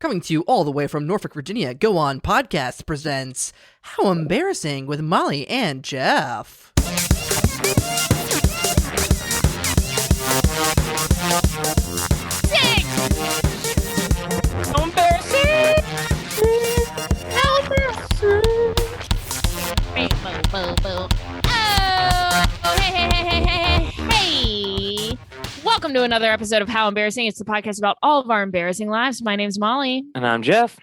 Coming to you all the way from Norfolk, Virginia, Go On Podcast presents How Embarrassing with Molly and Jeff. Sick! How embarrassing! How embarrassing! Boo, boo, boo. Oh, hey. Welcome to another episode of How Embarrassing. It's the podcast about all of our embarrassing lives. My name's Molly. And I'm Jeff.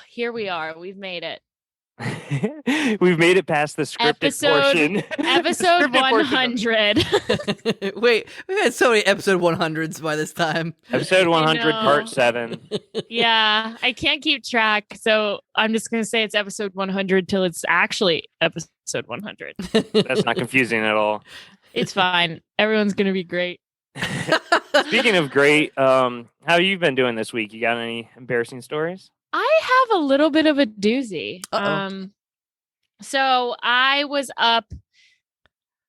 Here we are. We've made it. We've made it past the scripted portion. Episode Scripted 100. Wait, we've had so many episode 100s by this time. Episode 100, know. part 7. Yeah, I can't keep track. So I'm just going to say it's episode 100 till it's actually episode 100. That's not confusing at all. It's fine. Everyone's going to be great. Speaking of great, how have you been doing this week? You got any embarrassing stories? I have a little bit of a doozy. Uh-oh. So I was up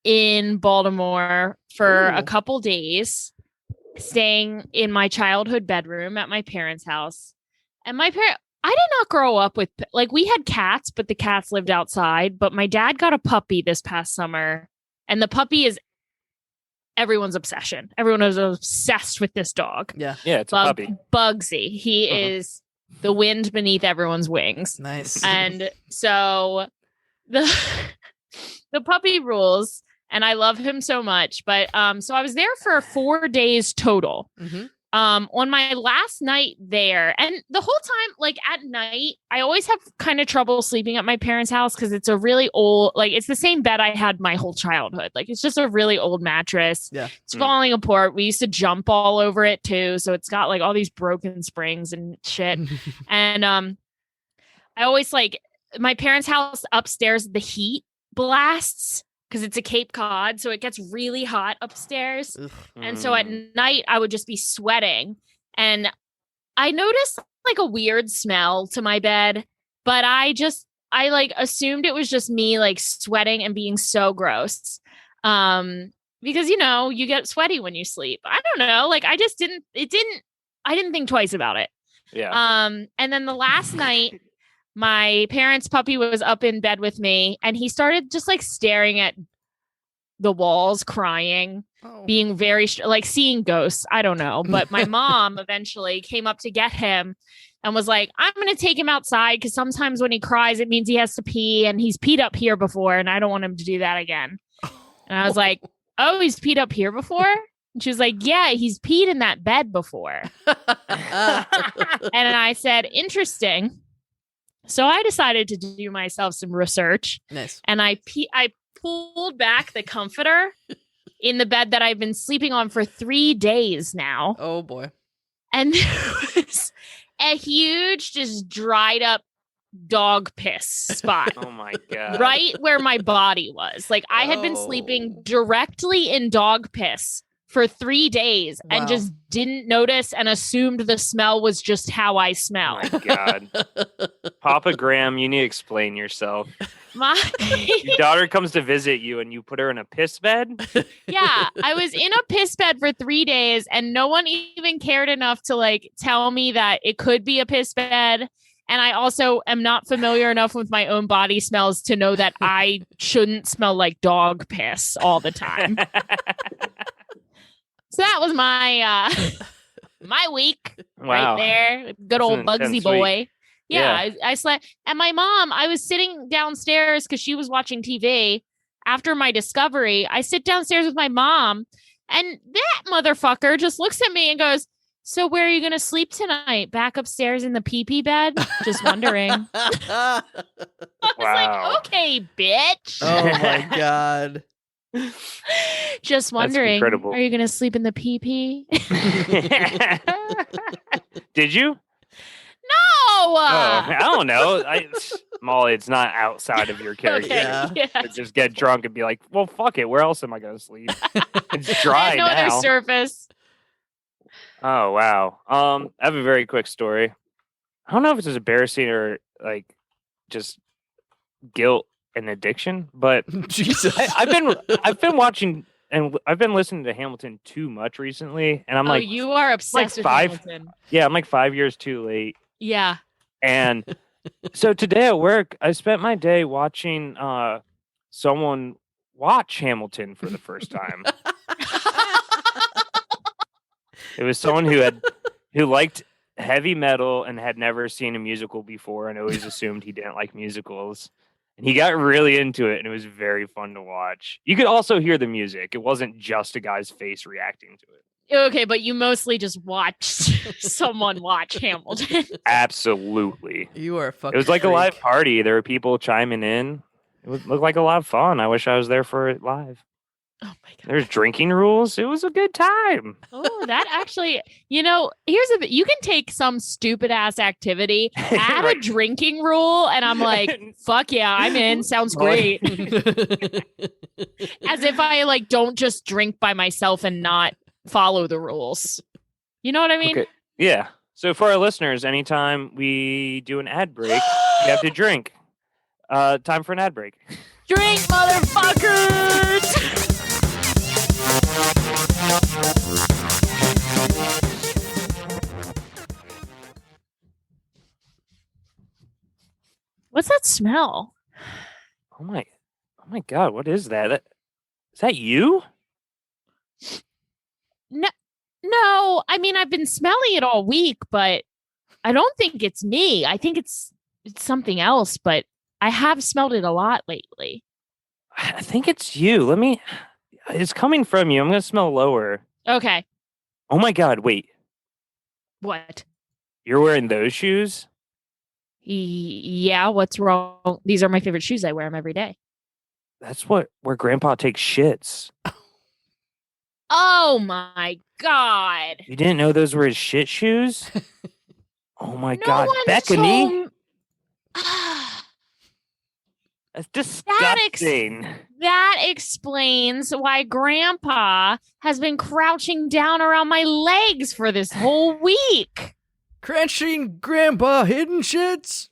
in Baltimore for a couple days, staying in my childhood bedroom at my parents' house. And I did not grow up with, we had cats, but the cats lived outside. But my dad got a puppy this past summer, and the puppy is everyone's obsession. Everyone is obsessed with this dog. Yeah, it's a puppy. Bugsy. He is the wind beneath everyone's wings. Nice. And so the puppy rules, and I love him so much. But so I was there for 4 days total. Mm-hmm. On my last night there, and the whole time, at night, I always have kind of trouble sleeping at my parents' house because it's a really old, it's the same bed I had my whole childhood. It's just a really old mattress. Yeah. It's falling apart. We used to jump all over it too. So it's got all these broken springs and shit. And I always my parents' house upstairs, the heat blasts because it's a Cape Cod, so it gets really hot upstairs. Ugh. And so at night, I would just be sweating. And I noticed a weird smell to my bed, but I assumed it was just me sweating and being so gross. Because, you get sweaty when you sleep. I don't know. I didn't think twice about it. Yeah. And then the last night, my parents' puppy was up in bed with me, and he started just staring at the walls, crying, being very seeing ghosts. I don't know. But my mom eventually came up to get him and was like, I'm going to take him outside because sometimes when he cries, it means he has to pee, and he's peed up here before, and I don't want him to do that again. And I was like, oh, he's peed up here before? And she was like, yeah, he's peed in that bed before. And I said, interesting. So I decided to do myself some research. Nice. And I pulled back the comforter in the bed that I've been sleeping on for 3 days now. Oh, boy. And there was a huge, just dried up dog piss spot. Oh, my God. Right where my body was. I had been sleeping directly in dog piss for 3 days and just didn't notice and assumed the smell was just how I smell. Oh, my God. Papa Graham, you need to explain yourself. Your daughter comes to visit you and you put her in a piss bed? Yeah, I was in a piss bed for 3 days and no one even cared enough to tell me that it could be a piss bed. And I also am not familiar enough with my own body smells to know that I shouldn't smell like dog piss all the time. So that was my my week right there. Good old Bugsy boy. Week. Yeah. I slept. And my mom, I was sitting downstairs because she was watching TV after my discovery. I sit downstairs with my mom, and that motherfucker just looks at me and goes, so where are you going to sleep tonight? Back upstairs in the pee-pee bed? Just wondering. I was like, okay, bitch. Oh, my God. Just wondering, incredible. Are you going to sleep in the pee-pee? Did you? No! I don't know. Molly, it's not outside of your character. Okay, yeah. To just get drunk and be like, well, fuck it. Where else am I going to sleep? It's dry I know now. their surface. Oh, wow. I have a very quick story. I don't know if it's embarrassing or just guilt and addiction, but Jesus. I've been watching and I've been listening to Hamilton too much recently, and I'm like, you are obsessed with Hamilton. Yeah, I'm like 5 years too late. Yeah. And so today at work, I spent my day watching someone watch Hamilton for the first time. It was someone who liked heavy metal and had never seen a musical before and always assumed he didn't like musicals. And he got really into it, and it was very fun to watch. You could also hear the music. It wasn't just a guy's face reacting to it. Okay, but you mostly just watched someone watch Hamilton. Absolutely. You are a fucking It was like freak. a live party. There were people chiming in. It looked like a lot of fun. I wish I was there for it live. Oh my God. There's drinking rules. It was a good time. Oh, that actually, here's you can take some stupid ass activity, add a drinking rule, and I'm like, fuck yeah, I'm in. Sounds great. As if I like don't just drink by myself and not follow the rules. You know what I mean? Okay. Yeah. So for our listeners, anytime we do an ad break, you have to drink. Time for an ad break. Drink, motherfuckers! What's that smell? Oh my God, what is that? Is that you? No, I mean, I've been smelling it all week, but I don't think it's me. I think it's something else, but I have smelled it a lot lately. I think it's you. It's coming from you. I'm going to smell lower. Okay. Oh my God, wait. What? You're wearing those shoes? Yeah, what's wrong? These are my favorite shoes. I wear them every day. That's where Grandpa takes shits. Oh my God. You didn't know those were his shit shoes? Oh my No God, one Bethany. told- That's disgusting. That explains why Grandpa has been crouching down around my legs for this whole week. Crunching Grandpa hidden shits.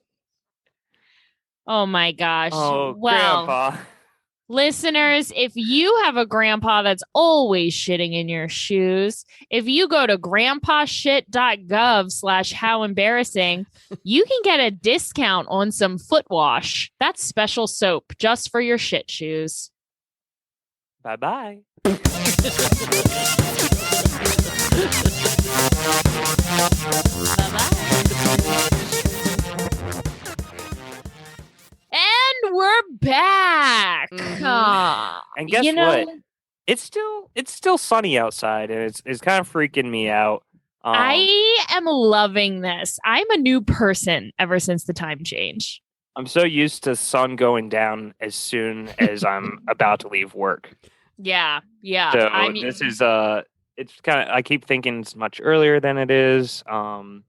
Oh my gosh. Oh, well, Grandpa. Listeners, if you have a grandpa that's always shitting in your shoes, if you go to grandpashit.gov/how embarrassing, you can get a discount on some foot wash. That's special soap just for your shit shoes. Bye-bye. Bye-bye. And we're back. And guess what? It's still sunny outside, and it's kind of freaking me out. I am loving this. I'm a new person ever since the time change. I'm so used to sun going down as soon as I'm about to leave work. Yeah. So this is it's kind of, I keep thinking it's much earlier than it is. I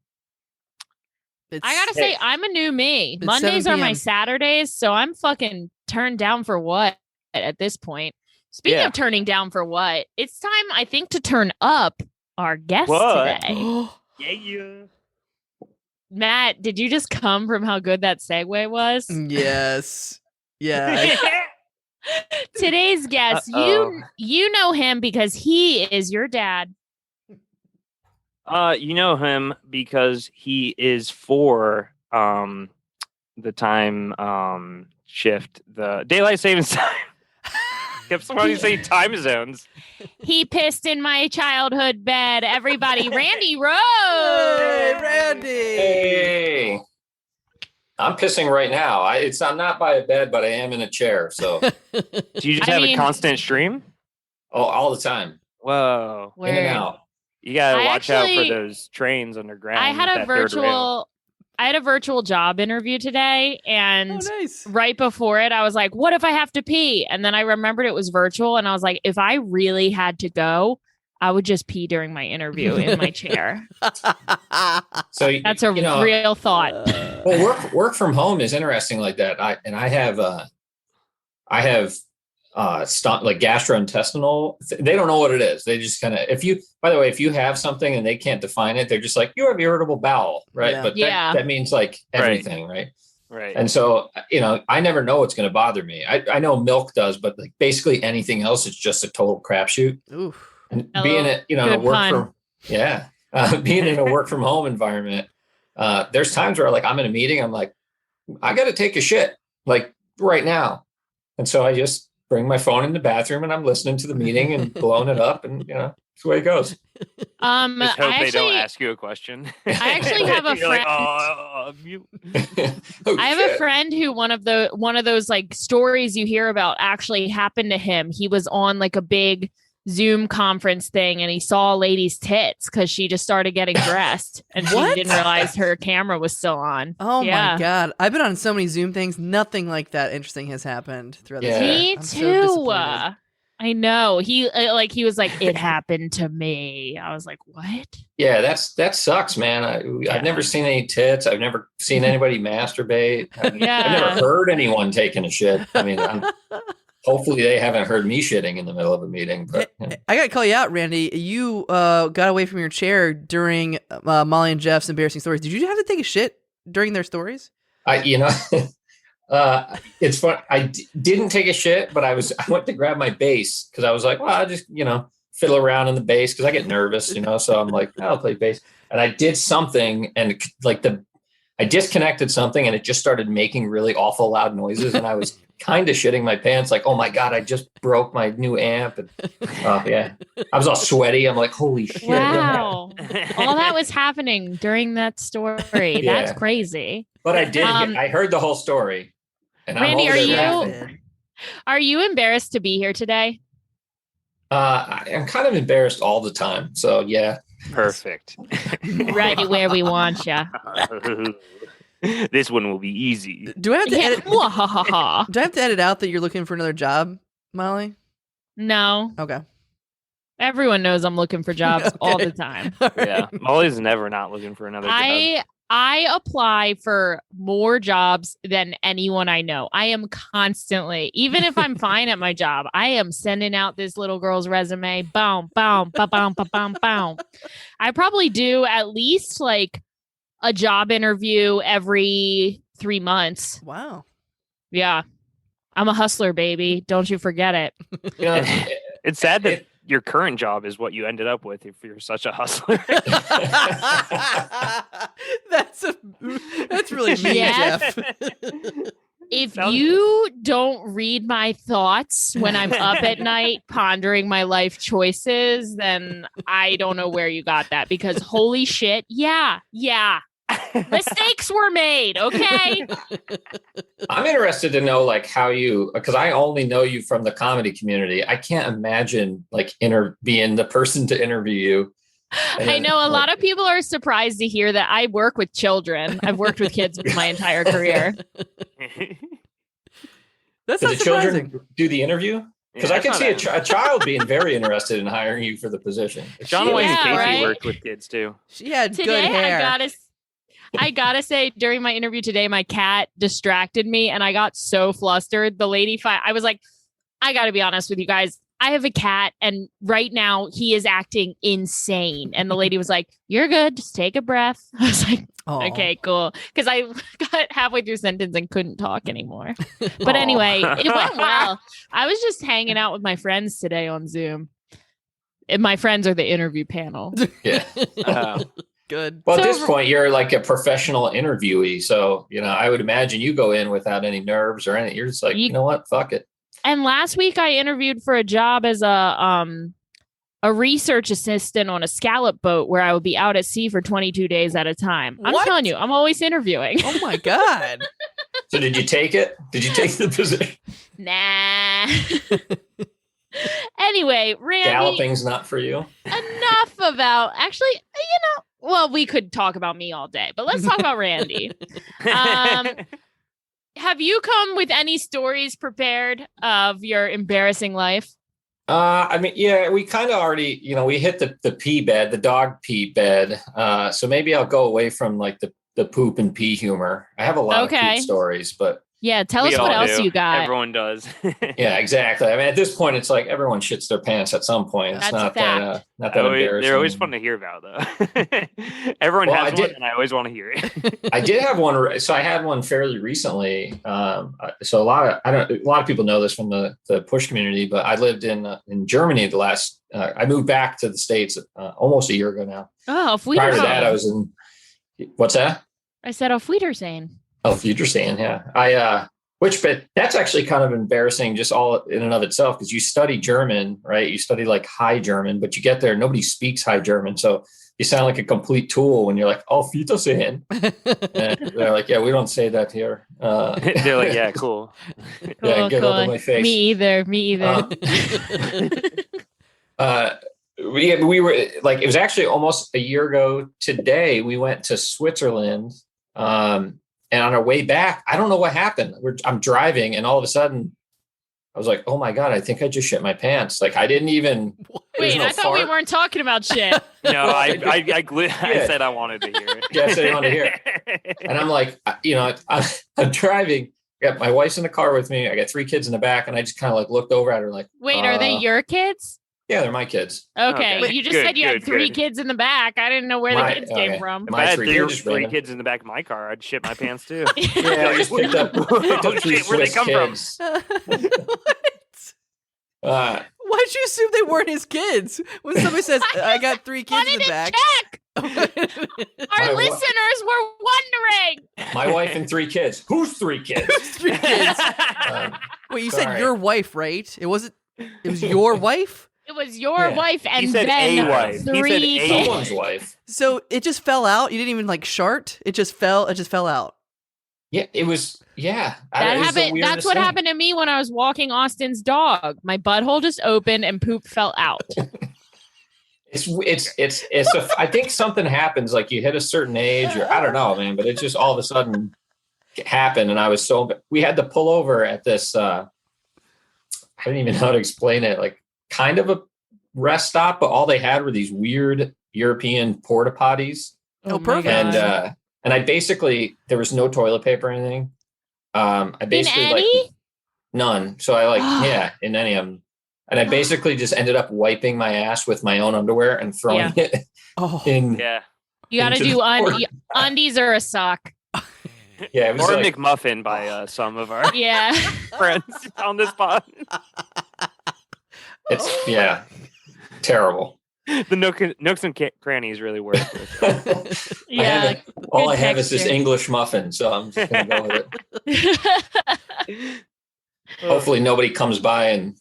gotta say, I'm a new me. Mondays are my Saturdays, so I'm fucking turned down for what at this point. Speaking of turning down for what, it's time, I think, to turn up our guest today. Yeah. Matt, did you just come from how good that segue was? Yes. Yeah. Today's guest, you know him because he is your dad. You know him because he is for the time shift, the daylight savings time. Kept somebody saying time zones. He pissed in my childhood bed. Everybody, Randy Rose. Hey, Randy. Hey. I'm pissing right now. I'm not by a bed, but I am in a chair. So do you just have a constant stream? Oh, all the time. Whoa. In and out. You gotta watch out for those trains underground. I had a virtual job interview today, and right before it, I was like, what if I have to pee? And then I remembered it was virtual, and I was like, if I really had to go, I would just pee during my interview in my chair. So that's a real thought. Well, work from home is interesting like that. I have like gastrointestinal. They don't know what it is. They just kind of, if you have something and they can't define it, they're just like, you have irritable bowel, right? Yeah. But that means like everything, right? Right. And so, I never know what's going to bother me. I know milk does, but like basically anything else, it's just a total crapshoot. Oof. And Hello. being a, Good pun. being in a work from home environment, there's times where like I'm in a meeting, I'm like, I got to take a shit like right now. And so I just bring my phone in the bathroom and I'm listening to the meeting and blowing it up, and it's the way it goes. Just hope I they don't actually, ask you a question. I actually have a You're like, friend. mute. Oh, I have shit. a friend who one of those like stories you hear about actually happened to him. He was on like a big Zoom conference thing and he saw a lady's tits because she just started getting dressed and she What? didn't realize her camera was still on. Oh Yeah. my God. I've been on so many Zoom things. Nothing like that interesting has happened throughout this Yeah. year. Me I'm too. so disappointed. I know. He was like, it happened to me. I was like, what? Yeah, that sucks, man. Yeah. I've never seen any tits. I've never seen anybody masturbate. I've Yeah. never heard anyone taking a shit. I mean, hopefully they haven't heard me shitting in the middle of a meeting. But I got to call you out, Randy. You got away from your chair during Molly and Jeff's embarrassing stories. Did you have to take a shit during their stories? It's fun. Didn't take a shit, but I went to grab my bass because I was like, well, I'll just, fiddle around in the bass because I get nervous, so I'm like, I'll play bass. And I did something and I disconnected something and it just started making really awful loud noises. And I was kind of shitting my pants like, oh my God, I just broke my new amp. And yeah, I was all sweaty. I'm like, holy shit. Wow. All that was happening during that story. Yeah. That's crazy. But I did. I heard the whole story. And Randy, I'm over there laughing. are you embarrassed to be here today? I'm kind of embarrassed all the time. So yeah. Perfect. Right where we want you. This one will be easy. Do I have to edit? Mwahaha. Do I have to edit out that you're looking for another job, Molly? No. Okay. Everyone knows I'm looking for jobs all the time. All right. Yeah. Molly's never not looking for another job. I apply for more jobs than anyone I know. I am constantly, even if I'm fine at my job, I am sending out this little girl's resume. Boom, boom, ba boom, ba boom, boom. I probably do at least like a job interview every 3 months. Wow. Yeah. I'm a hustler, baby. Don't you forget it. It's sad that your current job is what you ended up with if you're such a hustler. That's really mean, Yes. Jeff. If you don't read my thoughts when I'm up at night pondering my life choices, then I don't know where you got that because holy shit. Yeah. Mistakes were made. Okay. I'm interested to know like how because I only know you from the comedy community. I can't imagine like being the person to interview you. I know a lot of people are surprised to hear that I work with children. I've worked with kids my entire career. That's Do not the surprising. children do the interview? Because I can see a child being very interested in hiring you for the position. John Wayne Yeah, Casey right? worked with kids too. She had good Today, hair. I gotta say, during my interview today, my cat distracted me and I got so flustered. The lady, I was like, I gotta be honest with you guys. I have a cat and right now he is acting insane. And the lady was like, you're good. Just take a breath. I was like, Aw. okay, cool. Because I got halfway through sentence and couldn't talk anymore. But Aw. anyway, it went well. I was just hanging out with my friends today on Zoom. And my friends are the interview panel. Yeah. Good. Well, at So- this point, you're like a professional interviewee. So, I would imagine you go in without any nerves or anything. You're just like, you know what? Fuck it. And last week I interviewed for a job as a research assistant on a scallop boat where I would be out at sea for 22 days at a time. I'm What? telling you, I'm always interviewing. Oh my God. So did you take it? Did you take the position? Nah. Anyway, Randy, Galloping's not for you. enough about actually, well, we could talk about me all day, but let's talk about Randy. Have you come with any stories prepared of your embarrassing life? I mean, yeah, we kind of already, we hit the pee bed, the dog pee bed. So maybe I'll go away from like the poop and pee humor. I have a lot of Okay. poop stories, but Yeah, tell We us what all else do. you got. Everyone does. Yeah, exactly. I mean, at this point, it's like everyone shits their pants at some point. It's That's not fact. not that embarrassing. They're always fun to hear about, though. Everyone Well, has one, and I always want to hear it. I did have one. So I had one fairly recently. So a lot of people know this from the push community, but I lived in Germany the last. I moved back to the States almost a year ago now. Oh, if we Prior to that, I was in. What's that? I said auf Wiedersehen. Oh, future saying, yeah. But that's actually kind of embarrassing just all in and of itself, because you study German, right? You study like High German, but you get there, nobody speaks High German. So you sound like a complete tool when you're like, oh, Wiedersehen. And they're like, yeah, we don't say that here. They're like, yeah, cool. Yeah, get over my face. Me either. We were like, it was actually almost a year ago today. We went to Switzerland. And on our way back, I don't know what happened. I'm driving, and all of a sudden, I was like, "Oh my god, I think I just shit my pants!" Like I didn't even. Wait, I thought we weren't talking about shit. No, I said I wanted to hear it. Yeah, I said I wanted to hear it. And I'm like, I'm driving. I got my wife's in the car with me. I got 3 kids in the back, and I just kind of like looked over at her like, wait, are they your kids? Yeah, they're my kids. Okay, Okay. you just Good, said you had good, 3 good. kids in the back. I didn't know where the kids came from. If I had three random. kids in the back of my car, I'd shit my pants too. Yeah, I just picked up Oh, 3 shit, where'd they Swiss come kids. What? Why'd you assume they weren't his kids? When somebody says, I got 3 kids in the back. Check. Our listeners were wondering. My wife and 3 kids. Who's 3 kids? 3 kids. Wait, you said your wife, right? It was your wife? It was your wife and He said then a wife. He 3 said a kids. Someone's wife. So it just fell out? You didn't even like shart? It just fell out. Yeah, it was. Yeah, That happened. That's what happened to me when I was walking Austin's dog. My butthole just opened and poop fell out. I think something happens, like you hit a certain age, or I don't know, man, but it just all of a sudden happened, and we had to pull over at this. I don't even know how to explain it. Like kind of a rest stop, but all they had were these weird European porta potties. Oh, perfect. And I basically, there was no toilet paper or anything. I basically in any? None. So I in any of them. And I basically just ended up wiping my ass with my own underwear and throwing it in. Yeah. You got to do undies or a sock. Yeah, it was Or like, a McMuffin by some of our Yeah. friends on this pod. It's terrible. The nooks and crannies really work. Yeah. All I have is this English muffin, so I'm just gonna go with it. Hopefully nobody comes by and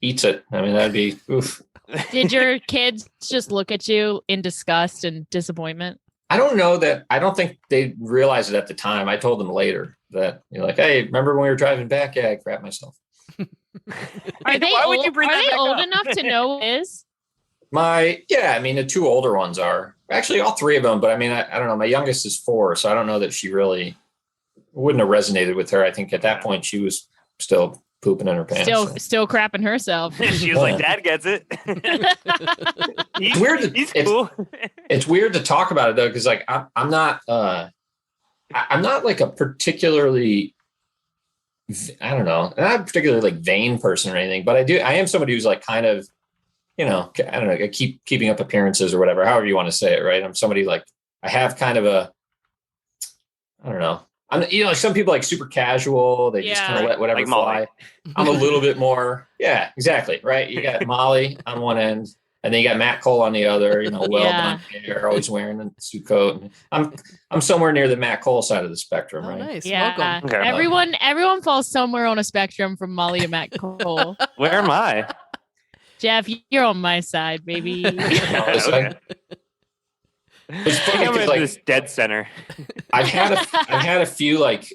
eats it. I mean, that'd be oof. Did your kids just look at you in disgust and disappointment? I don't know that. I don't think they realized it at the time. I told them later that like, hey, remember when we were driving back? Yeah, I crapped myself. Are they Why would old, you bring are that they back old up? enough to know what it is? I mean, the 2 older ones are actually all 3 of them, but I mean, I don't know. My youngest is 4, so I don't know that she really wouldn't have resonated with her. I think at that point she was still pooping in her pants. Still crapping herself. She was like, "Dad gets it." It's weird. He's cool. It's weird to talk about it though, because like I'm not like a particularly, I don't know, not particularly like vain person or anything, but I am somebody who's like kind of, I don't know, keeping up appearances or whatever, however you want to say it, right? I'm somebody like, I have kind of I don't know. I'm, like some people like super casual. They just kind of let whatever like fly. I'm a little bit more. Yeah, exactly. Right. You got Molly on one end, and then you got Matt Cole on the other. Done hair, always wearing a suit coat. And I'm somewhere near the Matt Cole side of the spectrum. Oh, right. nice. Yeah. Welcome. Okay. Everyone falls somewhere on a spectrum from Molly and Matt Cole. Where am I? Jeff, you're on my side, baby. Okay. It's funny I'm 'cause, in like, this dead center. I've had a few like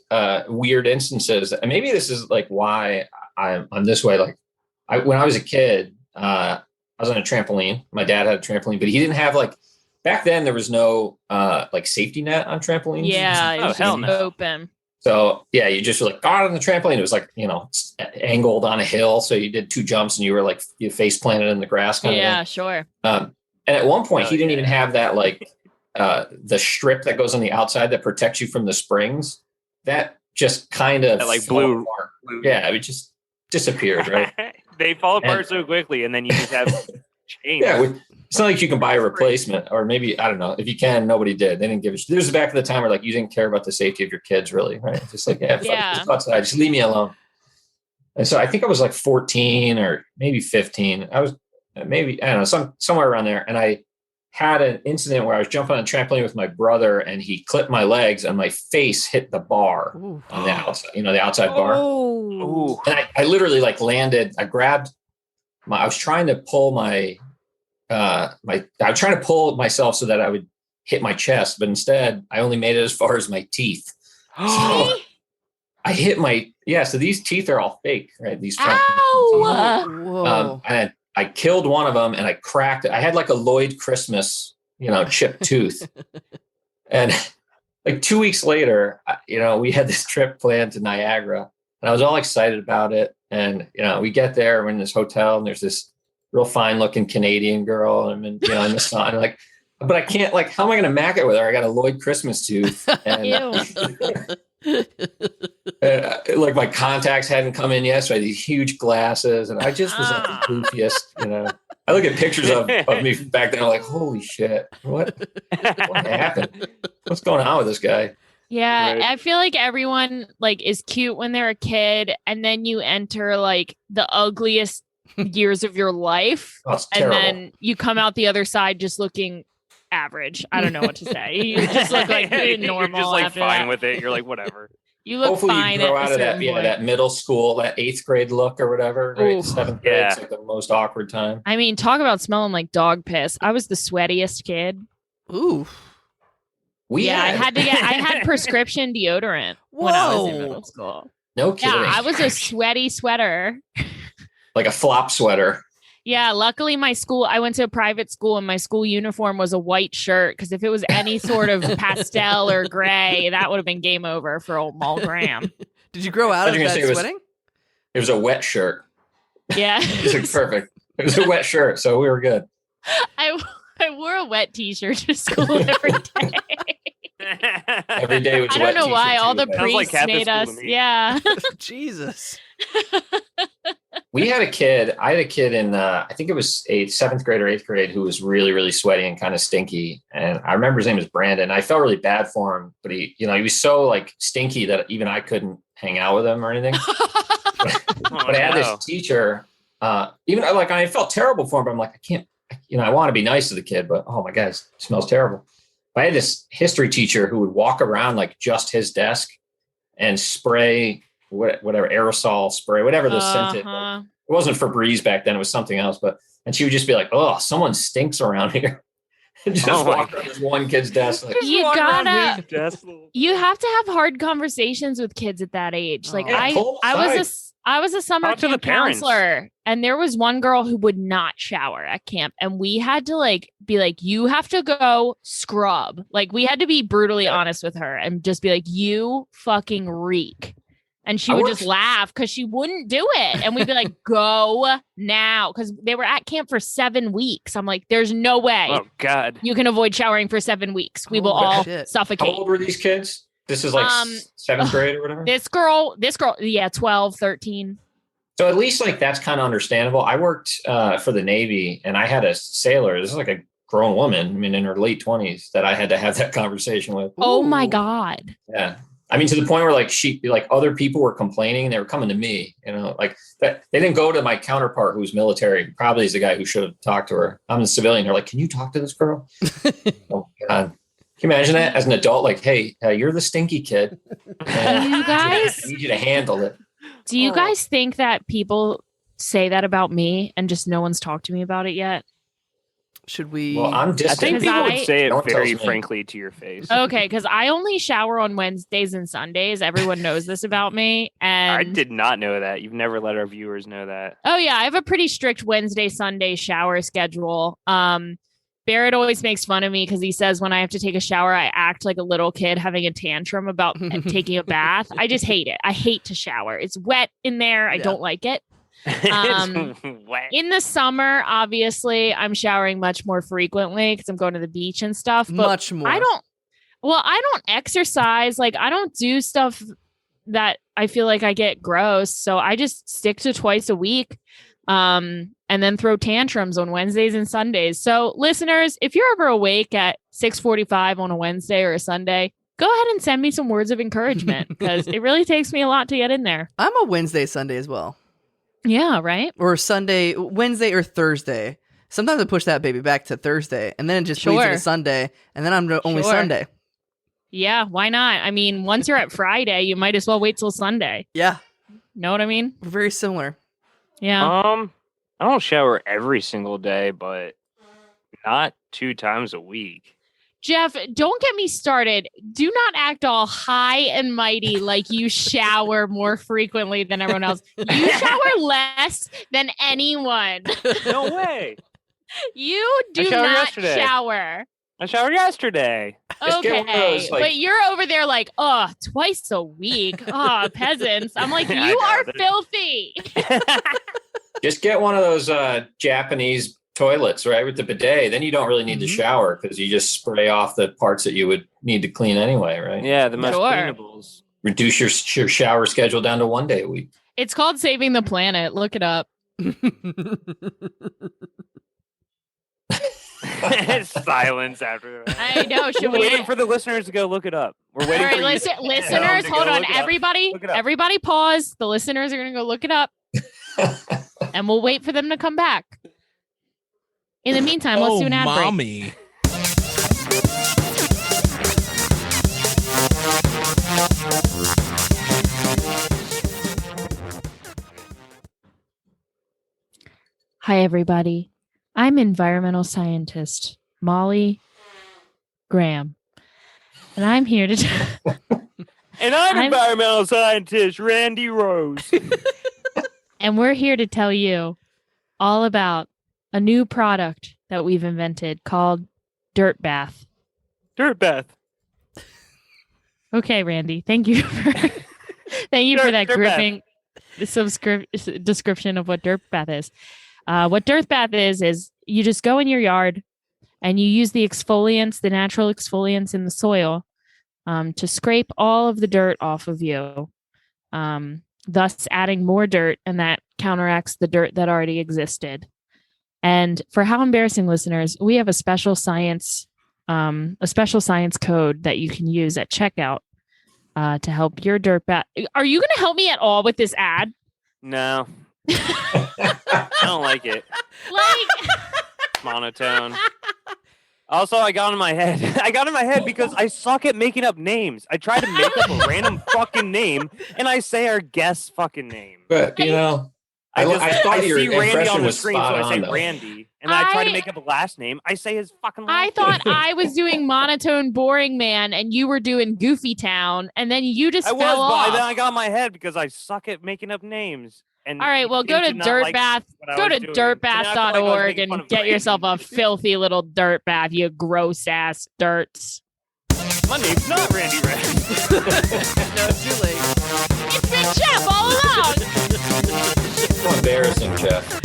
weird instances, and maybe this is like why I'm this way. Like when I was a kid, I was on a trampoline. My dad had a trampoline, but he didn't have like back then. There was no like safety net on trampolines. Yeah, it was hell just no. open. So yeah, you just like got on the trampoline. It was like angled on a hill, so you did 2 jumps and you were like you face planted in the grass. Kind of thing. Sure. And at one point, he didn't even have that like the strip that goes on the outside that protects you from the springs. That just kind of like fell blue. apart. Yeah, it just disappeared, right? They fall apart so quickly, and then you just have change. Yeah, it's not like you can buy a replacement, or maybe, I don't know. If you can, nobody did. They didn't give a shit. There's back at the time where like you didn't care about the safety of your kids, really, right? Just like, fuck, just go outside, just leave me alone. And so I think I was like 14 or maybe 15. I was maybe, I don't know, somewhere around there. And I had an incident where I was jumping on a trampoline with my brother, and he clipped my legs, and my face hit the bar on the outside, the outside bar. Oh. And I literally like landed. I grabbed I was trying to pull I was trying to pull myself so that I would hit my chest, but instead I only made it as far as my teeth. So I hit so these teeth are all fake, right? These front teeth. Whoa. And I killed one of them, and I cracked it. I had like a Lloyd Christmas, chipped tooth. And like 2 weeks later, we had this trip planned to Niagara, and I was all excited about it. And, we get there, we're in this hotel, and there's this real fine looking Canadian girl. And I'm in the sun, like, but I can't, like, how am I going to mac it with her? I got a Lloyd Christmas tooth. And, like my contacts hadn't come in yet. So I had these huge glasses, and I just was like the goofiest, I look at pictures of me back then. I'm like, holy shit, what happened? What's going on with this guy? Yeah, Right. I feel like everyone like is cute when they're a kid, and then you enter like the ugliest years of your life, It's and terrible. then you come out the other side just looking average. I don't know what to say. You just look like You're normal. just like after fine that. with it. You're like, whatever. You look Hopefully fine you grow at out a of that, certain point. that middle school, that 8th grade look or whatever, right? Ooh. 7th grade, Yeah. it's like the most awkward time. I mean, talk about smelling like dog piss. I was the sweatiest kid. Ooh. I had prescription deodorant when I was in middle school. No kidding. Yeah, I was a sweaty sweater. like a flop sweater. Yeah, luckily I went to a private school, and my school uniform was a white shirt, because if it was any sort of pastel or gray, that would have been game over for old Mal Graham. Did you grow out of that sweating? It was a wet shirt. Yeah. It was like perfect. It was a wet shirt, so we were good. I wore a wet t-shirt to school every day. Every day was I wet don't know why t-shirts all the you would Sounds like priests Catholic made school us. to me. Yeah. Jesus. We had a kid. I had a kid in, I think it was 7th grade or 8th grade, who was really, really sweaty and kind of stinky. And I remember his name was Brandon. I felt really bad for him, but he was so like stinky that even I couldn't hang out with him or anything. But I had this teacher, I felt terrible for him, but I'm like, I can't, I want to be nice to the kid, but oh my God, it smells terrible. I had this history teacher who would walk around like just his desk and spray whatever aerosol spray, whatever the scented. It wasn't Febreze back then; it was something else. And she would just be like, "Oh, someone stinks around here." And just walk around this one kid's desk. Like, you have to have hard conversations with kids at that age. Like I was a summer camp counselor, and there was one girl who would not shower at camp, and we had to be like, you have to go scrub. Like we had to be brutally honest with her and just be like, you fucking reek. And she would just laugh because she wouldn't do it. And we'd be like, go now. Because they were at camp for 7 weeks. I'm like, there's no way you can avoid showering for 7 weeks. We will all suffocate. How old were these kids? This is like 7th grade or whatever? This girl, yeah, 12, 13. So at least that's kind of understandable. I worked for the Navy, and I had a sailor. This is like a grown woman, in her late 20s, that I had to have that conversation with. Oh my God. Yeah. To the point where other people were complaining, and they were coming to me, that they didn't go to my counterpart who's military. Probably is the guy who should have talked to her. I'm a civilian. They're like, can you talk to this girl? Oh God. Can you imagine that as an adult? Like, hey, you're the stinky kid. You guys, I need you to handle it. Do you guys think that people say that about me and just no one's talked to me about it yet? Should we? Well, I'm distant. I think people would say No it one tells very me. frankly to your face. Okay, because I only shower on Wednesdays and Sundays. Everyone knows this about me. And I did not know that. You've never let our viewers know that. Oh yeah, I have a pretty strict Wednesday, Sunday shower schedule. Barrett always makes fun of me because he says when I have to take a shower, I act like a little kid having a tantrum about taking a bath. I just hate it. I hate to shower. It's wet in there. I don't like it. It's wet. In the summer, obviously, I'm showering much more frequently because I'm going to the beach and stuff. But Much more. I don't exercise. I don't do stuff that I feel like I get gross. So I just stick to twice a week. And then throw tantrums on Wednesdays and Sundays. So listeners, if you're ever awake at 6:45 on a Wednesday or a Sunday, go ahead and send me some words of encouragement because it really takes me a lot to get in there. I'm a Wednesday, Sunday as well. Yeah, right? Or Sunday, Wednesday or Thursday. Sometimes I push that baby back to Thursday and then it just leads to Sunday and then I'm only Sunday. Yeah, why not? I mean, once you're at Friday, you might as well wait till Sunday. Yeah. Know what I mean? We're very similar. Yeah. I don't shower every single day, but not 2 times a week. Jeff, don't get me started. Do not act all high and mighty like you shower more frequently than everyone else. You shower less than anyone. No way. You do not shower. I showered yesterday. Okay, but you're over there like, oh, twice a week. Oh, peasants. I'm like, you are filthy. Just get one of those Japanese toilets, right, with the bidet. Then you don't really need to shower because you just spray off the parts that you would need to clean anyway, right? Yeah, the most cleanables. Reduce your shower schedule down to 1 day a week. It's called saving the planet. Look it up. Silence after that. I know. We're waiting for the listeners to go look it up. We're waiting. All right, listeners, hold on. Everybody pause. The listeners are going to go look it up. And we'll wait for them to come back. In the meantime, let's do an ad break. Hi, everybody. I'm environmental scientist Molly Graham, and I'm here to and I'm environmental scientist Randy Rose. And we're here to tell you all about a new product that we've invented called Dirt Bath. Dirt Bath. Okay, Randy. Thank you for that gripping description of what Dirt Bath is. What Dirt Bath is you just go in your yard and you use the exfoliants, the natural exfoliants in the soil, to scrape all of the dirt off of you. Thus adding more dirt, and that counteracts the dirt that already existed. And for How Embarrassing listeners, we have a special science code that you can use at checkout to help your dirt bath. Are you going to help me at all with this ad? No. I don't like it. Monotone. Also, I got in my head because I suck at making up names. I try to make up a random fucking name, and I say our guest's fucking name. But, I thought your see Randy impression on the was screen, so spot I say on, though. Randy, and I try to make up a last name. I say his fucking last I name. thought I was doing monotone boring man, and you were doing Goofy Town, and then you just fell off. But then I got in my head because I suck at making up names. And all right, well, go to dirtbath.org and get yourself a filthy little dirt bath, you gross ass dirts. My name's not Randy Red. No, it's too late. It's been Jeff all along. So embarrassing, Jeff.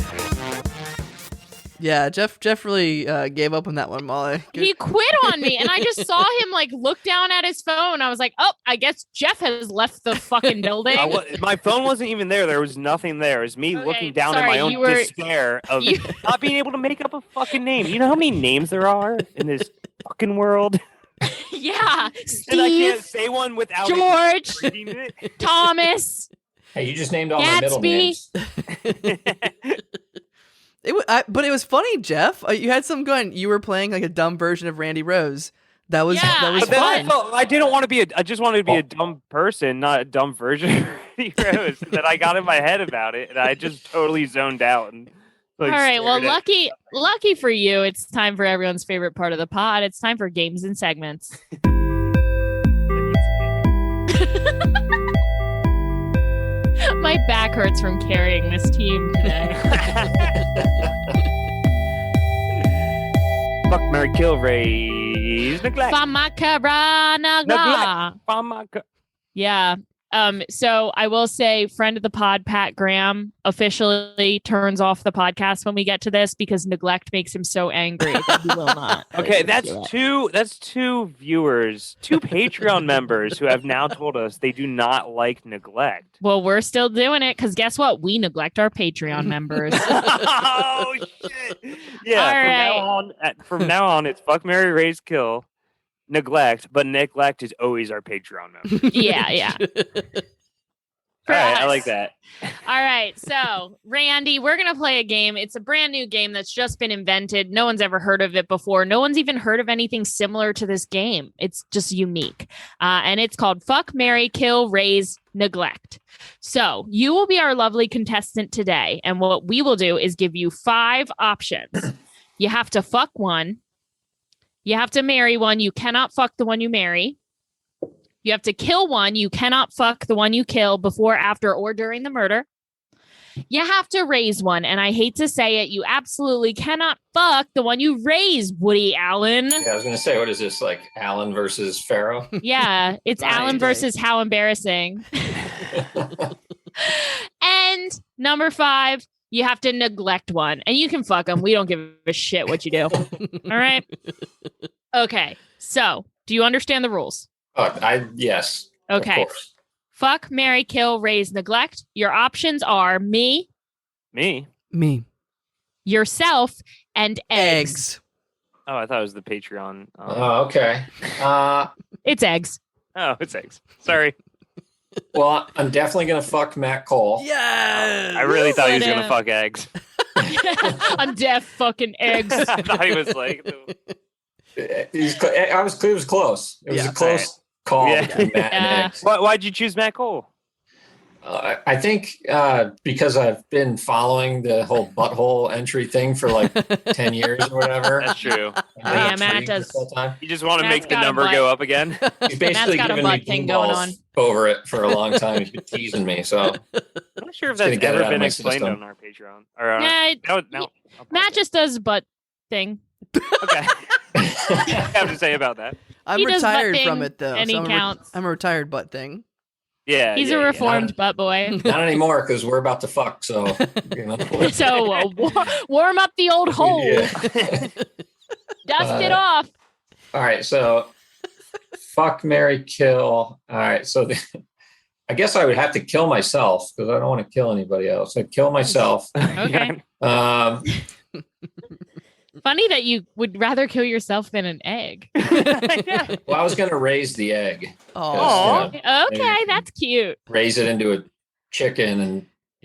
Yeah, Jeff really gave up on that one, Molly. He quit on me, and I just saw him look down at his phone. I was like, oh, I guess Jeff has left the fucking building. My phone wasn't even there. There was nothing there. It was me looking down at my own despair of not being able to make up a fucking name. You know how many names there are in this fucking world? Yeah. Steve, and I can't say one without George, it. Thomas. Hey, you just named all Gatsby. my middle names. But it was funny, Jeff. You had some going. You were playing like a dumb version of Randy Rose. That was fun. I didn't want to be I just wanted to be a dumb person, not a dumb version of Randy Rose. That I got in my head about it, and I just totally zoned out. And, all right. Well, lucky for you, it's time for everyone's favorite part of the pod. It's time for games and segments. My back hurts from carrying this team today. Fuck, Mary, kill, raise, neglect. Yeah. So I will say, friend of the pod, Pat Graham, officially turns off the podcast when we get to this because neglect makes him so angry that he will not. Okay, that's two viewers, two Patreon members who have now told us they do not like neglect. Well, we're still doing it because guess what? We neglect our Patreon members. Oh shit! Yeah, from now on, it's fuck, marry, raise, kill, neglect, but neglect is always our Patreon member. Yeah. All right, I like that. All right, so Randy, we're gonna play a game. It's a brand new game that's just been invented. No one's ever heard of it before. No one's even heard of anything similar to this game. It's just unique, and it's called Fuck, Marry, Kill, Raise, Neglect. So you will be our lovely contestant today, and what we will do is give you 5 options. You have to fuck one. You have to marry one. You cannot fuck the one you marry. You have to kill one. You cannot fuck the one you kill before, after, or during the murder. You have to raise one. And I hate to say it, you absolutely cannot fuck the one you raise, Woody Allen. Yeah, I was going to say, what is this, like Allen versus Pharaoh? Yeah, it's Allen versus How Embarrassing. And number 5, you have to neglect one. And you can fuck them. We don't give a shit what you do. All right? Okay, so do you understand the rules? Yes. Okay. Fuck, marry, kill, raise, neglect. Your options are me, yourself, and eggs. Oh, I thought it was the Patreon. Oh, okay. It's eggs. Oh, it's eggs. Sorry. Well, I'm definitely going to fuck Matt Cole. Yeah. I really thought he was going to fuck eggs. I'm deaf fucking eggs. I thought he was like... It was close. It was a close call between Matt and eggs. Why'd you choose Matt Cole? I think because I've been following the whole butthole entry thing for like 10 years or whatever. That's true. Yeah, Matt does. You just want to make the number go up again? He's basically got a given butt me thing going on over it for a long time. He's been teasing me. So I'm not sure if that's ever been explained on our Patreon. Or, no, Matt just does butt thing. Okay. What do you have to say about that? I'm retired from it though. And he counts. I'm a retired butt thing. Yeah, he's a reformed butt boy. Not anymore because we're about to fuck. So, so warm up the old hole. Yeah. Dust it off. All right, so fuck, marry, kill. All right, so I guess I would have to kill myself because I don't want to kill anybody else. I'd kill myself. Okay. Funny that you would rather kill yourself than an egg. Well, I was going to raise the egg. Oh, okay, that's cute. Raise it into a chicken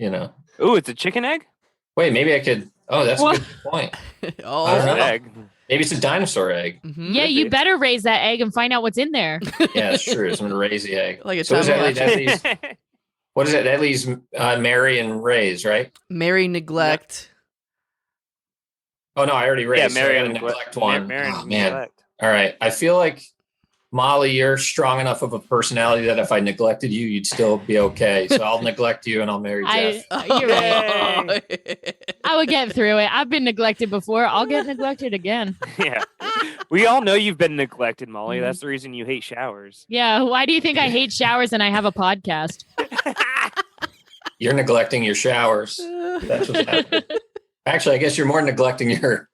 and, Ooh, it's a chicken egg? Wait, maybe I could. Oh, that's a good point. I don't know. Egg. Maybe it's a dinosaur egg. Mm-hmm. Yeah, you better raise that egg and find out what's in there. Yeah, that's true. So I'm going to raise the egg. Like a so what is it? That leaves marry and raise, right? Marry, neglect. Oh, no, I already raised. Yeah, marry and neglect one. Oh, man. All right. I feel like, Molly, you're strong enough of a personality that if I neglected you, you'd still be okay. So I'll neglect you and I'll marry Jeff. You're right. I would get through it. I've been neglected before. I'll get neglected again. Yeah. We all know you've been neglected, Molly. That's the reason you hate showers. Yeah. Why do you think I hate showers and I have a podcast? You're neglecting your showers. That's what's happening. Actually, I guess you're more neglecting your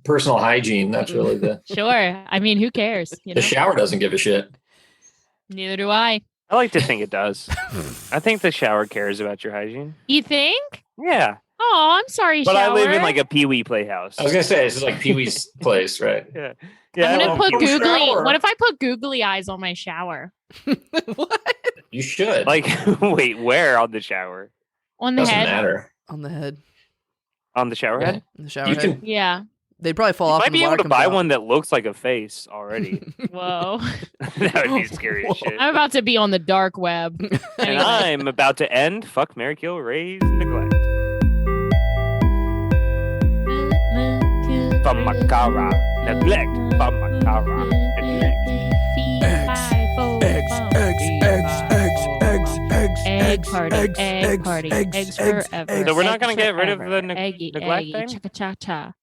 personal hygiene. That's really the... Sure. I mean, who cares? The shower doesn't give a shit. Neither do I. I like to think it does. I think the shower cares about your hygiene. You think? Yeah. Oh, I'm sorry, but shower. I live in like a Pee-wee playhouse. I was going to say, this is like Pee-wee's place, right? Yeah. I'm going to put googly... What if I put googly eyes on my shower? What? You should. Like, wait, where on the shower? On the doesn't head. Matter. On the head. On the shower head? On the shower head. Yeah. They'd probably fall off. You might be able to buy out. one that looks like a face already. Whoa. That would be scary as shit. I'm about to be on the dark web. And I'm about to end Fuck, Marry, Kill, Raise, Neglect. Famakara. Neglect. Famakara. Neglect. Egg party, eggs forever. So we're not going to get rid of the neglect thing? Chaka-cha-cha.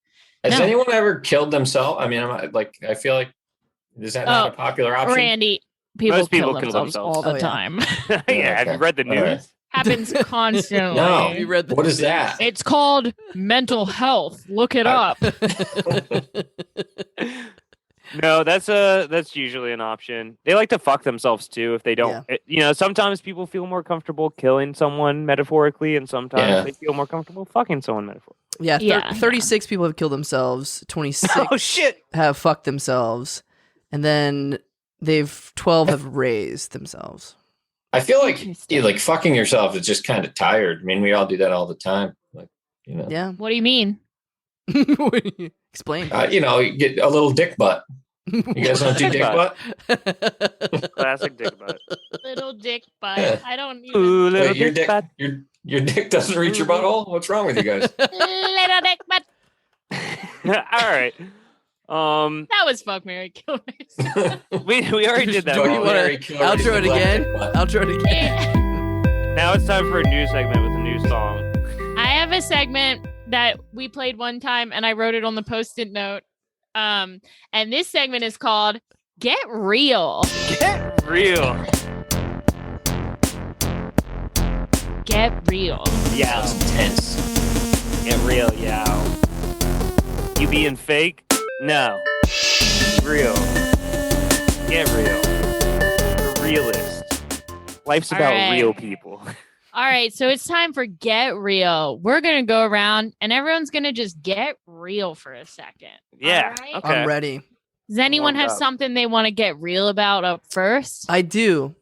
Has No. anyone ever killed themselves? I mean, I feel like, is that not a popular option? Randy, People Most people kill kill themselves themselves. all the Oh, yeah. time. Yeah, have you read the All right. news? Happens constantly. No. You read the What is news? that? It's called mental health. Look it up. No, that's usually an option. They like to fuck themselves too if they don't. Sometimes people feel more comfortable killing someone metaphorically, and sometimes they feel more comfortable fucking someone metaphorically. Yeah, 36 people have killed themselves. 26 Oh shit! have fucked themselves, and then 12 have raised themselves. I feel like fucking yourself is just kind of tired. I mean, we all do that all the time. Like, Yeah. What do you mean? Explain. You get a little dick butt. You guys don't do dick butt? Classic dick butt. Little dick butt. I don't even. Ooh, little Wait, your dick butt. your dick doesn't reach your butthole? What's wrong with you guys? Little dick butt. All right. That was fuck, marry, kill. We already did that. Do you one. want to outro it again? Outro it again. Now it's time for a new segment with a new song. I have a segment that we played one time, and I wrote it on the Post-it note. And this segment is called "Get Real." Get real. Get real. Yeah. Tense. Get real, yeah. You being fake? No. Real. Get real. The realist. Life's about right. real people. All right, so it's time for Get Real. We're going to go around and everyone's going to just get real for a second. Yeah. All right? Okay. I'm ready. Does anyone Warmed have up. something they want to get real about up first? I do.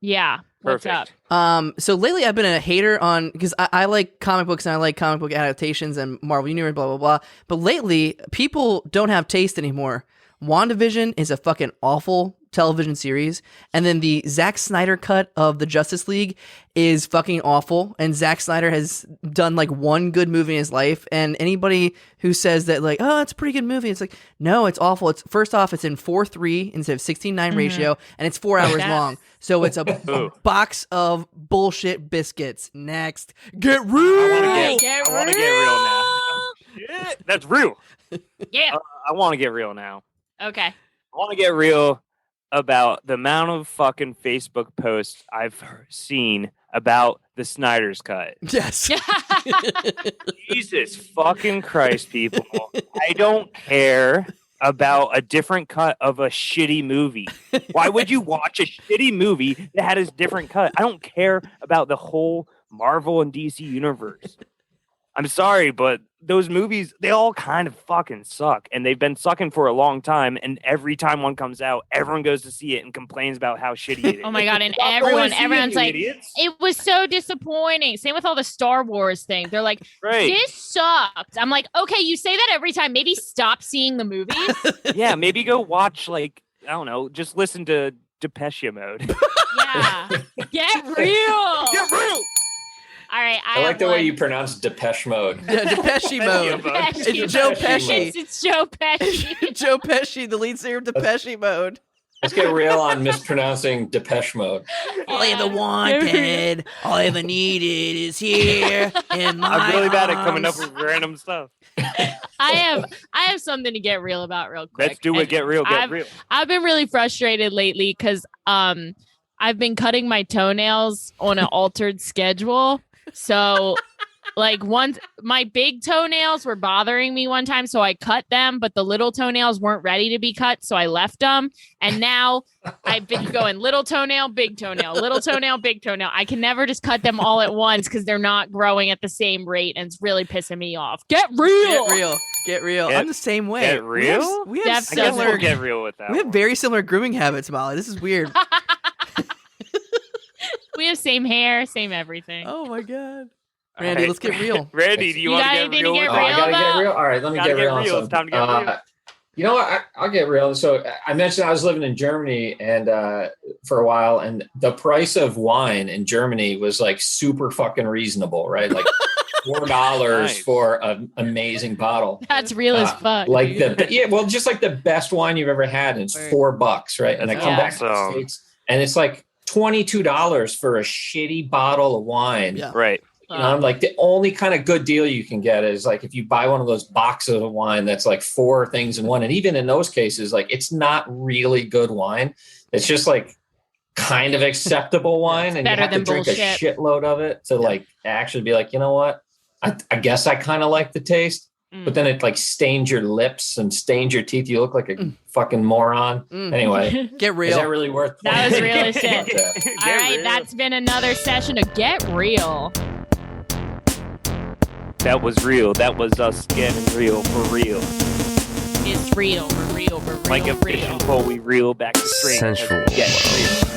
Yeah. What's up? Perfect. So lately I've been a hater on because I like comic books and I like comic book adaptations and Marvel Universe, blah blah blah. But lately, people don't have taste anymore. WandaVision is a fucking awful television series, and then the Zack Snyder cut of the Justice League is fucking awful. And Zack Snyder has done like one good movie in his life, and anybody who says that like, oh, it's a pretty good movie, it's like, no, it's awful. It's first off, it's in 4:3 instead of 16:9 ratio, and it's 4 hours long. So it's a box of bullshit biscuits. Next, get real. Get I want to get real now. Shit, that's real. Yeah. I want to get real now. Okay. I want to get real about the amount of fucking Facebook posts I've seen about the Snyder's cut. Yes. Jesus fucking Christ, people. I don't care about a different cut of a shitty movie. Why would you watch a shitty movie that had a different cut? I don't care about the whole Marvel and DC universe. I'm sorry, but those movies, they all kind of fucking suck. And they've been sucking for a long time. And every time one comes out, everyone goes to see it and complains about how shitty it is. Oh my God. And Stop going to see it, everyone's you like, idiots. it was so disappointing. Same with all the Star Wars thing. They're like, Right. this sucked. I'm like, okay, you say that every time. Maybe stop seeing the movies. Yeah, maybe go watch, like, I don't know, just listen to Depeche Mode. Yeah. Get real. Get real! All right. I like the way you pronounce Depeche Mode. Yeah, Depeche Mode. Pesci. It's Joe Depeche Pesci. It's Joe Pesci. Joe Pesci, the lead singer of Depeche Mode. Let's get real on mispronouncing Depeche Mode. All I ever wanted, all I ever needed is here in my I'm really bad at coming up arms. with random stuff. I have something to get real about real quick. Let's do it. And Get real. Get real. I've been really frustrated lately because I've been cutting my toenails on an altered schedule. So like once my big toenails were bothering me one time, so I cut them, but the little toenails weren't ready to be cut, so I left them. And now I've been going little toenail, big toenail, little toenail, big toenail. I can never just cut them all at once because they're not growing at the same rate, and it's really pissing me off. Get real. Get real. Get real. Get- I'm the same way. get real? We have That's I guess similar. we'll get real with that. we have one. very similar grooming habits, Molly. This is weird. We have same hair, same everything. Oh my god. All Randy, right. let's get real. Randy, do you You want got to get anything real? to get with Oh, that? I gotta about? get real. All right, let me Gotta get get real. on real. It's time something. to get real. You know what? I'll get real. So I mentioned I was living in Germany and for a while, and the price of wine in Germany was like super fucking reasonable, right? Like $4 Nice. for an amazing bottle. That's real as fuck. Like just like the best wine you've ever had, and it's Right. $4, right? And I That's come back to the awesome. States, and it's like $22 for a shitty bottle of wine. Yeah. Right. You know, I'm like the only kind of good deal you can get is like if you buy one of those boxes of wine that's like 4 things in one. And even in those cases, like it's not really good wine. It's just like kind of acceptable wine, and you better have to than drink a bullshit. shitload of it to like actually be like, you know what? I guess I kind of like the taste, but then it like stains your lips and stains your teeth. You look like a fucking moron. Anyway, Get real. is that really worth? That was real as about shit. that? All right, that's been another session of Get Real. That was real. That was us getting real for real. It's real, we're real, we're real. Like a fishing pole, we reel back the string. Sensual Get real.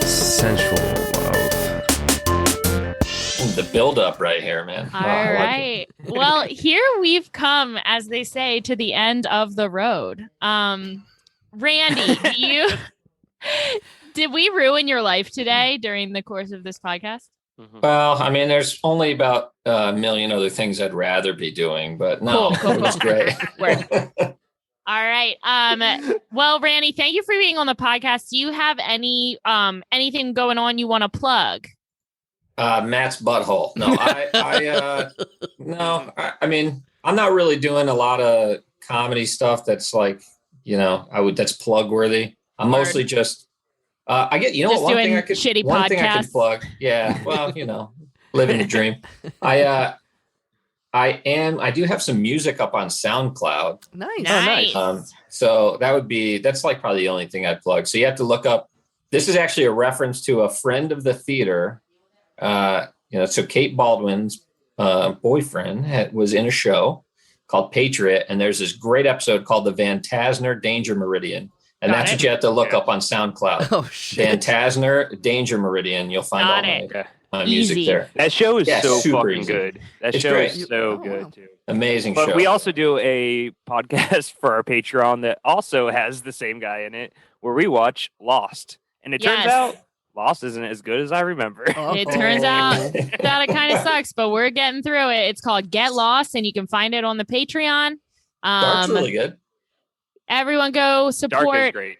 Sensual love. The build up right here, man. All Wow, I like right. Well, here we've come, as they say, to the end of the road. Randy, did we ruin your life today during the course of this podcast? Well, I mean, there's only about a million other things I'd rather be doing, but no, Cool. it was great. Word. All right. Well, Randy, thank you for being on the podcast. Do you have anything going on you want to plug? Matt's butthole. No, I mean, I'm not really doing a lot of comedy stuff that's like, that's plug worthy. I'm mostly just, I get, Just one doing thing I could, shitty one thing I podcasts. could plug. Yeah. Well, living the dream. I do have some music up on SoundCloud. Nice. So that's like probably the only thing I'd plug. So you have to look up, this is actually a reference to a friend of the theater. So Kate Baldwin's boyfriend was in a show called Patriot, and there's this great episode called the Van Tasner Danger Meridian. And that's what you have to look up on SoundCloud. Oh, shit. Van Tasner Danger Meridian. You'll find all my music Easy. there. That show is so super fucking easy. good. That It's show great. is so Oh, good wow. too. Amazing But show. we also do a podcast for our Patreon that also has the same guy in it, where we watch Lost, and it turns Yes. out Lost isn't as good as I remember. It turns out that it kind of sucks, but we're getting through it. It's called Get Lost, and you can find it on the Patreon. Dark's really good. Everyone go Dark is great.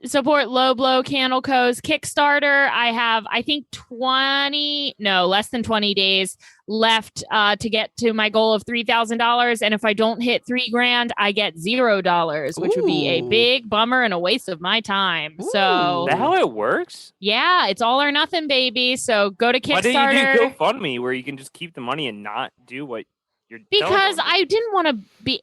support Low Blow Candle Co's Kickstarter. I have, I think, less than 20 days left to get to my goal of $3,000. And if I don't hit $3,000, I get $0, which would be a Ooh. big bummer and a waste of my time. So Is that how it works? yeah, it's all or nothing, baby. So go to Why didn't you Kickstarter. do GoFundMe where you can just keep the money and not do what you're Because telling them? I didn't want to be,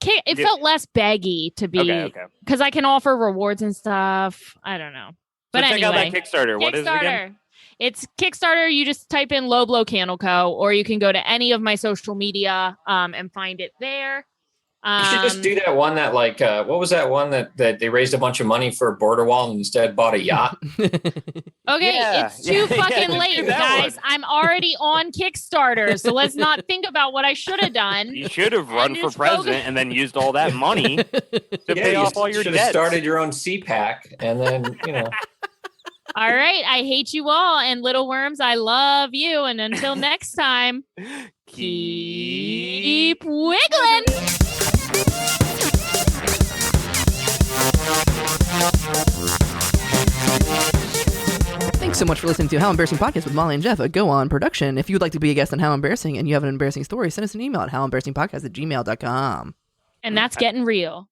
it Yeah. felt less baggy to be, Okay. because I can offer rewards and stuff. I don't know. But So check anyway, out that Kickstarter. What is it again? Kickstarter. It's Kickstarter. You just type in Low Blow Candle Co., or you can go to any of my social media and find it there. You should just do that one that what was that one that they raised a bunch of money for a border wall and instead bought a yacht? Okay, Yeah. it's too Yeah, fucking just late, do that guys. one. I'm already on Kickstarter, so let's not think about what I should have done. You should have run And for just focus- president and then used all that money to pay you off all your should debts. have started your own CPAC and then, All right, I hate you all, and little worms, I love you. And until next time, keep wiggling. Thanks so much for listening to How Embarrassing Podcast with Molly and Jeff, a Go On production. If you'd like to be a guest on How Embarrassing and you have an embarrassing story, send us an email at howembarrassingpodcast@gmail.com. And that's getting real.